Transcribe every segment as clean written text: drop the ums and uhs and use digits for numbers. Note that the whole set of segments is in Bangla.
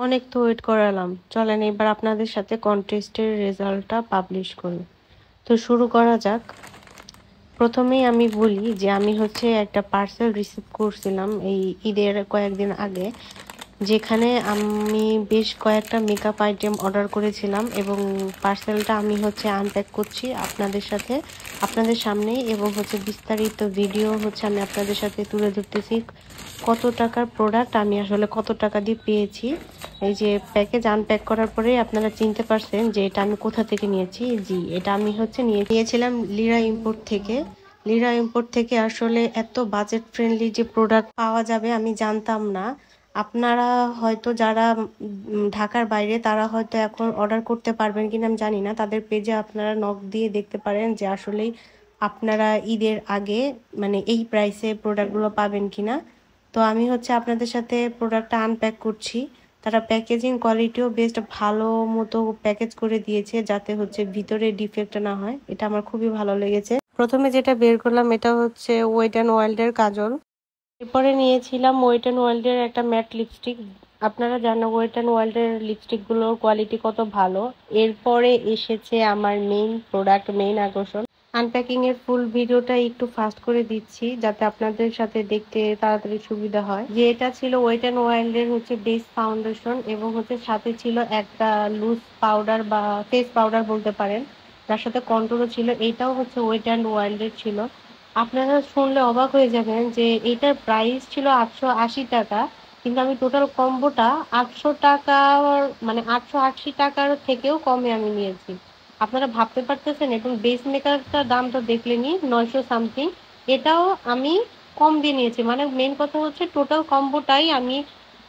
অনেক তো ওয়েট করালাম। চলেন এবার আপনাদের সাথে কন্টেস্টের রেজাল্টটা পাবলিশ করি। তো শুরু করা যাক। প্রথমেই আমি বলি যে আমি হচ্ছে একটা পার্সেল রিসিভ করছিলাম এই ঈদের কয়েকদিন আগে। যেখানে আমি বেশ কয়েকটা মেকআপ আইটেম অর্ডার করেছিলাম এবং পার্সেলটা আমি হচ্ছে আনপ্যাক করছি আপনাদের সামনেই এবং হচ্ছে বিস্তারিত ভিডিও হচ্ছে আমি আপনাদের সাথে তুলে ধরতেছি কত টাকার প্রোডাক্ট আমি আসলে কত টাকা দিয়ে পেয়েছি। এই যে প্যাকেজ আনপ্যাক করার পরে আপনারা চিনতে পারছেন যে এটা আমি কোথা থেকে নিয়েছি। জি, এটা আমি হচ্ছে নিয়েছিলাম লিরা ইম্পোর্ট থেকে। লিরা ইম্পোর্ট থেকে আসলে এত বাজেট ফ্রেন্ডলি যে প্রোডাক্ট পাওয়া যাবে আমি জানতাম না। আপনারা হয়তো যারা ঢাকার বাইরে তারা হয়তো এখন অর্ডার করতে পারবেন কিনা আমি জানি না। তাদের পেজে আপনারা নক দিয়ে দেখতে পারেন যে আসলেই আপনারা ঈদের আগে মানে এই প্রাইসে প্রোডাক্টগুলো পাবেন কিনা। তো আমি হচ্ছে আপনাদের সাথে প্রোডাক্টটা আনপ্যাক করছি। তারা প্যাকেজিং কোয়ালিটিও বেস্ট ভালো মতো প্যাকেজ করে দিয়েছে যাতে হচ্ছে ভিতরে ডিফেক্ট না হয়। এটা আমার খুবই ভালো লেগেছে। প্রথমে যেটা বের করলাম এটা হচ্ছে ওয়েট অ্যান্ড ওয়াইল্ডের কাজল। এরপরে নিয়েছিলাম ওয়েট অ্যান্ড ওয়াইল্ডের একটা ম্যাট লিপস্টিক। আপনারা জানেন ওয়েট অ্যান্ড ওয়াইল্ডের লিপস্টিকগুলোর কোয়ালিটি কত ভালো। এরপরে এসেছে আমার মেইন প্রোডাক্ট, মেইন আকর্ষণ। আনপ্যাকিং এর ফুল ভিডিওটা একটু ফাস্ট করে দিচ্ছি যাতে আপনাদের সাথে দেখতে তাড়াতাড়ি সুবিধা হয়। যে এটা ছিল ওয়েট অ্যান্ড ওয়াইল্ডের হচ্ছে বেস ফাউন্ডেশন এবং হচ্ছে সাথে ছিল একটা লুজ পাউডার বা ফেস পাউডার বলতে পারেন, যার সাথে কন্ট্রোলও ছিল। এইটাও হচ্ছে ওয়েট অ্যান্ড ওয়াইল্ডের ছিল। আপনারা শুনলে অবাক হয়ে যাবেন যে এটার প্রাইস ছিল 880 টাকা, কিন্তু আমি টোটাল কম্বোটা 800 টাকার মানে 880 টাকার থেকেও কমে আমি নিয়েছি। আপনারা ভাবতে পারতেছেন, এবং বেস মেকারটার দাম তো দেখলেনই 900 সামথিং। এটাও আমি কম দিয়ে নিয়েছি। মানে মেন কথা হচ্ছে টোটাল কম্বোটাই আমি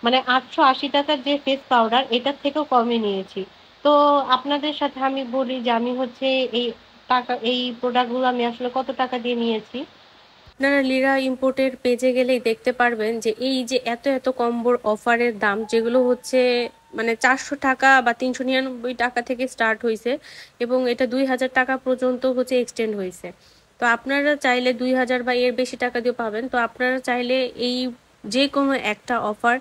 মানে 880 টাকার যে ফেস পাউডার এটার থেকেও কমে নিয়েছি। তো আপনাদের সাথে আমি বলি যে আমি হচ্ছে এই এই প্রোডাক্টগুলো আমি আসলে কত টাকা দিয়ে নিয়েছি। আপনারা লিরা ইম্পোর্টের পেজে গেলেই দেখতে পারবেন যে এই যে এত এত কম্বোর অফারের দাম যেগুলো হচ্ছে মানে 400 টাকা বা 399 টাকা থেকে স্টার্ট হয়েছে এবং এটা 2000 টাকা পর্যন্ত হচ্ছে এক্সটেন্ড হয়েছে। তো আপনারা চাইলে 2000 বা এর বেশি টাকা দিয়ে পাবেন। তো আপনারা চাইলে এই যে কোনো একটা অফার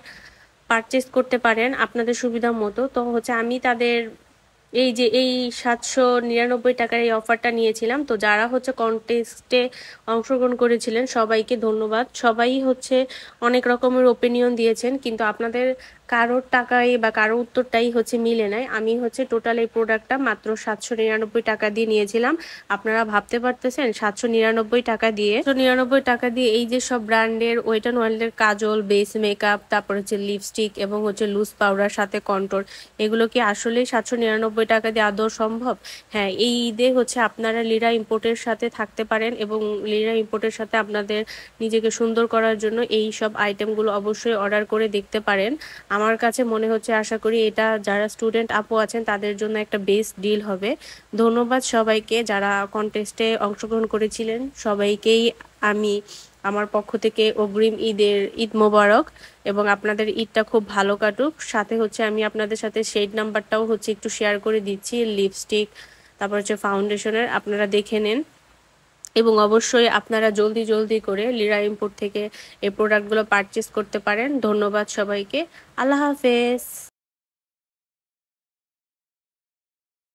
পারচেস করতে পারেন আপনাদের সুবিধা মতো। তো হচ্ছে আমি তাদের এই যে এই 799 টাকার এই অফারটা নিয়েছিলাম। তো যারা হচ্ছে কন্টেস্টে অংশগ্রহণ করেছিলেন সবাইকে ধন্যবাদ। সবাই হচ্ছে অনেক রকমের ওপিনিয়ন দিয়েছেন, কিন্তু আপনাদের কারোর টাকায় বা কারোর উত্তরটাই হচ্ছে মিলে নাই। আমি হচ্ছে টোটাল এই প্রোডাক্টটা মাত্র 799 টাকা দিয়ে নিয়েছিলাম। আপনারা ভাবতে পারতেছেন 799 টাকা দিয়ে এই যে সব ব্র্যান্ডের ওয়েট অ্যান্ড ওয়াইল্ডের কাজল, বেস মেকআপ, তারপর হচ্ছে লিপস্টিক এবং হচ্ছে লুজ পাউডার সাথে কন্ট্রোল, এগুলো কি আসলে 799 টাকা দিয়ে আদৌ সম্ভব? হ্যাঁ, এই ঈদে হচ্ছে আপনারা লিরা ইম্পোর্টের সাথে থাকতে পারেন এবং লিরা ইম্পোর্টের সাথে আপনাদের নিজেকে সুন্দর করার জন্য এই সব আইটেমগুলো অবশ্যই অর্ডার করে দেখতে পারেন। আমার কাছে মনে হচ্ছে, আশা করি এটা যারা স্টুডেন্ট আপু আছেন তাদের জন্য একটা বেস্ট ডিল হবে। ধন্যবাদ সবাইকে যারা কন্টেস্টে অংশগ্রহণ করেছিলেন। সবাইকেই আমি আমার পক্ষ থেকে অগ্রিম ঈদ মোবারক এবং আপনাদের ঈদটা খুব ভালো কাটুক। সাথে হচ্ছে আমি আপনাদের সাথে শেড নাম্বারটাও হচ্ছে একটু শেয়ার করে দিচ্ছি লিপস্টিক, তারপর হচ্ছে ফাউন্ডেশনের, আপনারা দেখে নেন। এবং অবশ্যই আপনারা জলদি জলদি করে লিরা ইম্পোর্ট থেকে এই প্রোডাক্টগুলো পারচেস করতে পারেন। ধন্যবাদ সবাইকে। আল্লাহ হাফেজ।